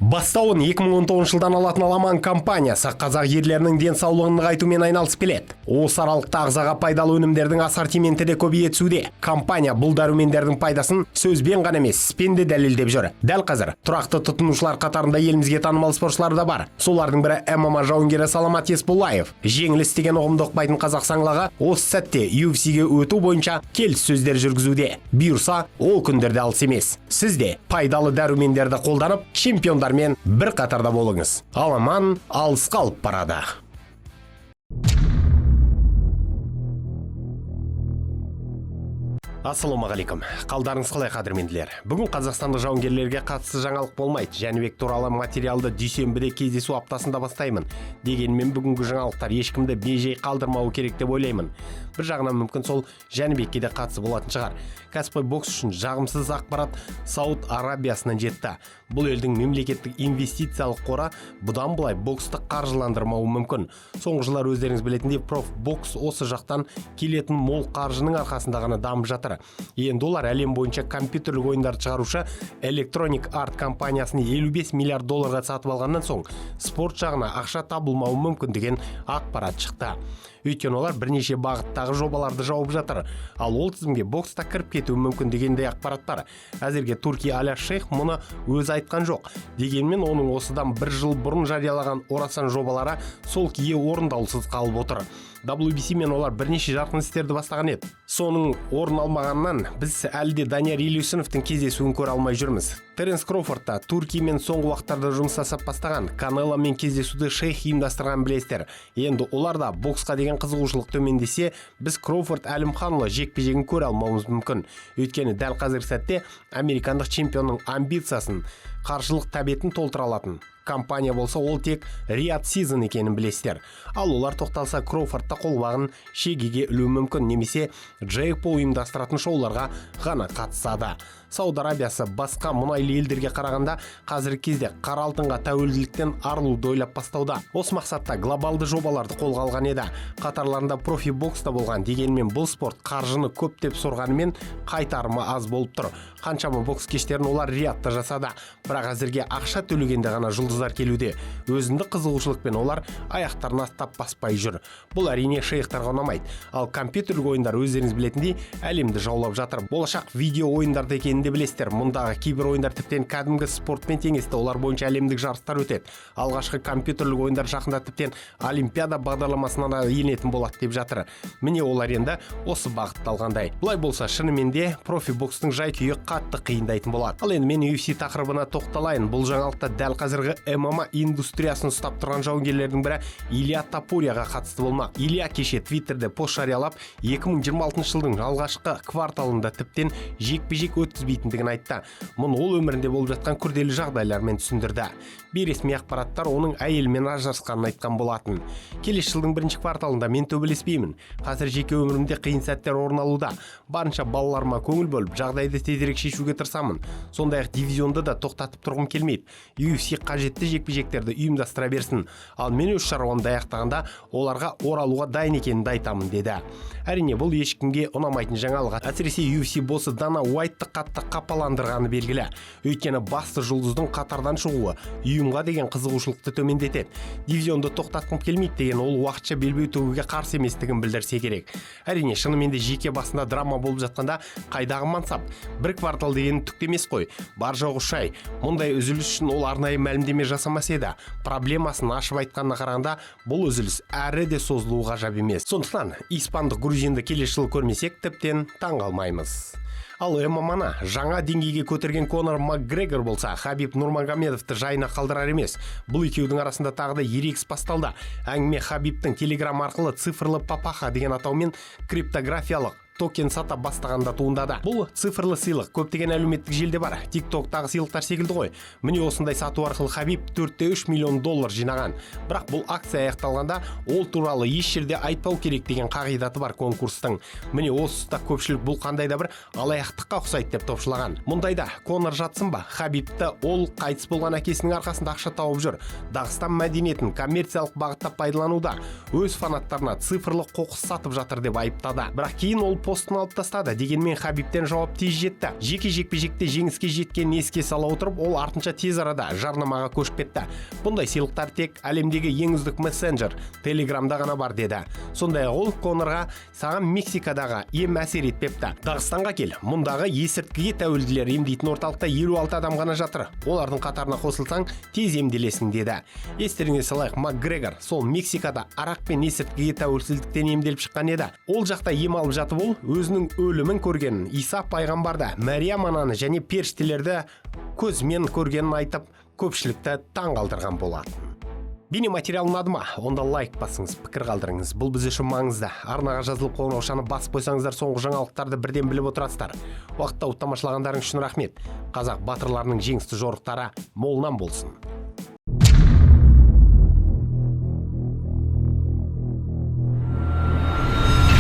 Бастауын 2019 жылдан алатын Аламан компаниясы қазақ ерлерінің денсаулығын нығайтумен айналысып келеді. Осы аралықта ағзаға пайдалы өнімдердің ассортименті де көбейе түсуде. Компания бұл дәрумендердің пайдасын сөзбен ғана емес, іспен де дәлелдеп жүр. Дәл қазір тұрақты тұтынушылар қатарында елімізге танымал спортшылар да бар. Солардың бірі ММА жауынгері Саламат Есбуллаев. Жеңіліс деген ұғымды ұқпайтын қазақ саңлағы осы сәтте UFC-ге өту бойынша келіссөздер жүргізуде. Бұйырса, ол күндерде алыс емес. Сіз де пайдалы дәрумендерді қолданып, чемпиондармен бір қатарда болыңыз. Аламан алысқа алып барады. Ассалаумағалейкум. Қалдарыңыз қалай қадірменділер? Бүгін қазақстандық жауынгерлерге қатысты жаңалық болмайды. Жәнібек туралы материалды дүйсенбіде кездесу аптасында бастаймын. Дегенмен бүгінгі жаңалықтар ешкімді бейжай қалдырмауы керек деп ойлаймын. Бір жағынан мүмкін сол Жәнібекке де қатысы болатын шығар. Кәсіпқой бокс үшін жағымсыз ақпарат Сауд Арабиясынан жетті. Бұл елдің мемлекеттік инвестициялық қоры бұдан былай боксты қаржыландырмауы мүмкін. Соңғы жылдар өздеріңіз білетіндей профбокс осы жақтан келетін мол қаржының арқасында ғана дамып жатыр. Енді олар әлем бойынша компьютерлік ойындарды шығарушы Electronic Art компаниясын 55 миллиард долларға сатып алғаннан соң спорт жағына ақша табылмауы мүмкін деген ақпарат шықты. Өйткені олар бірнеше бағыттағы жобаларды жауып жатыр. Ал ол тізімге бокста кіріп кетуі мүмкін дегендей ақпарат бар. Әзірге Туркия Аля Шейх мұны өзі айтқан жоқ. Дегенмен оның осыдан бір жыл бұрын жариялаған орасан жобалары сол күйі орындаусыз қалып отыр. WBC мен олар бірнеше жарқын істерді бастаған еді. Соның орын алмағаннан біз әлде Данияр Елеусіновтың кездесуін көре алмай жүрміз. Теренс Кроуфорд та Туркиямен соңғы уақыттарда жұмыс жасап бастаған. Канеломен кездесуді Шейх ұйымдастырған білесіздер. Енді олар да боксқа деген қызығушылық төмендесе, біз Кроуфорд Әлімханұлы жекпе-жегін көре алмауымыз мүмкін. Өйткені дәл қазіргі сәтте американдық чемпионның амбициясын, қаржылық тәбетін толтыра алатын компания болса, ол тек Риат Season екенін білесіздер. Ал олар тоқталса, Кроуфордта қолбағын шегеге ілуі мүмкін, немесе Джейк Пол ұйымдастыратын шоуларға ғана қатысады. Сауд Арабиясы басқа мұнайлы елдерге қарағанда қазіргі кезде қара алтынға тәуелділіктен арылуды ойлап бастауда. Осы мақсатта глобалды жобаларды қолға алған еді. Қатарларында профи бокста болған, дегенмен бұл спорт қаржыны көптеп сорғанымен қайтарымы аз болып тұр. Қаншама бокс кештерін олар Риадта жасады, бірақ әзірге ақша төлегенде ғана жұлдыздар келуде. Өзіндік қызығушылықпен олар аяқтарын аттап баспай жүр. Бұл әрине шейхтарға ұнамайды. Ал компьютерлік ойындар өздеріңіз білетіндей әлемді жаулап жатыр. Болашақ видео ойындарды екенін де білесіздер. Мұндағы кейбір ойындар тіптен кәдімгі спортпен теңесті. Олар бойынша әлемдік жарыстар өтеді. Алғашқы компьютерлік ойындар жақында тіптен Олимпиада бағдарламасына енетін болады деп жатыр. Міне олар енді осы бағытта алғандай. Бұлай болса, шынымен де профи бокстың жай-күйі қатты қиындайтын болады. Ал енді мен UFC тақырыбына тоқталайын. Бұл жаңалықта дәл қазіргі ММА индустриясын ұстап тұрған жауынгерлердің бірі Илья Топурияға қатысты болмақ. Илья кеше Твиттерде пост жариялап, 2026 жылдың алғашқы кварталында тіптен жекпе-жек өткізбейтіндігін айтты. Мұны ол өмірінде болып жатқан күрделі жағдайлармен түсіндірді. Бейресми ақпараттар оның әйелімен ажырасқанын айтқан болатын. Келесі жылдың бірінші кварталында мен төбелеспеймін. Қазір жеке өмірімде қиын сәттер орын алуда. Барынша балаларыма көңіл бөліп, жағдайды тезірек шешуге тырысамын. Сондай-ақ дивизионды да тоқтатып тұрғым келмейді. UFC қажетті жекпе-жектерді ұйымдастыра берсін. Ал мен өз шаруамды аяқтағанда оларға оралуға дайын екенімді айтамын деді. Әрине, бұл ешкімге ұнамайтын жаңалық. Әсіресе UFC боссы Дана Уайтты қатты қапаландырғаны белгілі. Өйткені басты жұлдыздың қатардан шығуы ұйымға деген қызығушылықты төмендетеді. Дивизионды тоқтатқым келмейді деген ол уақытша белбеу төгуге қарсы еместігін білдірсе керек. Әрине, шынымен де жеке басында драма болып жатқанда қайдағы мансап? Бір квартал деген түк емес қой. Бар жоғы шай. Мұндай үзіліс үшін ол арнайы мәлімдеме жасамас еді. Проблемасын ашып айтқанына қарағанда, бұл үзіліс әрі де созылуы ғажап емес. Сондықтан испандық грузинді келесі жыл көрмесек, тіптен таңғалмаймыз. Ал ММАны жаңа деңгейге көтерген Конор Макгрегор болса, Хабиб Нурмагомедовты жайына қалдырар емес. Бұл екеудің арасында тағы да ерегіс басталды. Әңгіме Хабибтің Телеграм арқылы цифрлы папаха деген атаумен криптографиялық токен сата бастағанда туындады. Бұл цифрлы сыйлық көптеген әлеуметтік желіде бар. TikTok-тағы сыйлықтар секілді ғой. Міне осындай сату арқылы Хабиб 4,3 миллион доллар жинаған. Бірақ бұл акция аяқталғанда ол туралы еш жерде айтпау керек деген қағидаты бар конкурстың. Міне осыда көпшілік бұл қандай да бір алаяқтыққа ұқсайды деп топшылаған. Мұндайда Конор жатсын ба? Хабибті ол қайтыс болған әкесінің арқасында ақша тауып жүр. Дағыстан мәдениетін коммерциялық бағытта пайдалануда. Өз фанаттарына цифрлы қоқыс сатып жатыр деп айыптады. Бірақ кейін ол постын алып тастады. Дегенмен Хабибтен жауап тез жетті. Жеке жекпе-жекте жеңіске жеткенін еске сала отырып, ол артынша тез арада жарнамаға көшіп кетті. Бұндай сыйлықтар тек әлемдегі ең үздік мессенджер Телеграмда ғана бар деді. Сондай-ақ ол Конорға саған Мексикадағы ем әсер етпепті. Дағыстанға кел. Мұндағы есірткіге тәуелділер емдейтін орталықта 56 адам ғана жатыр. Олардың қатарына қосылсаң, тез емделесің деді. Естеріңе салайық, Макгрегор сол Мексикада арақ пен есірткіге тәуелсіздіктен емделіп шыққан еді. Ол жақта ем алып жатып, ол өзінің өлімін көргенін, Иса пайғамбарды, Мәриям ананы және періштелерді көзімен көргенін айтып, көпшілікті таң қалдырған болатын. Бейнематериал ұнады ма? Онда лайк басыңыз, пікір қалдырыңыз. Бұл біз үшін маңызды. Арнаға жазылып қоңыраушаны басып қойсаңыздар, соңғы жаңалықтарды бірден біліп отырасыздар. Уақытта тамашалағандарың үшін рахмет. Қазақ батырларының жеңісті жорықтары молынан болсын.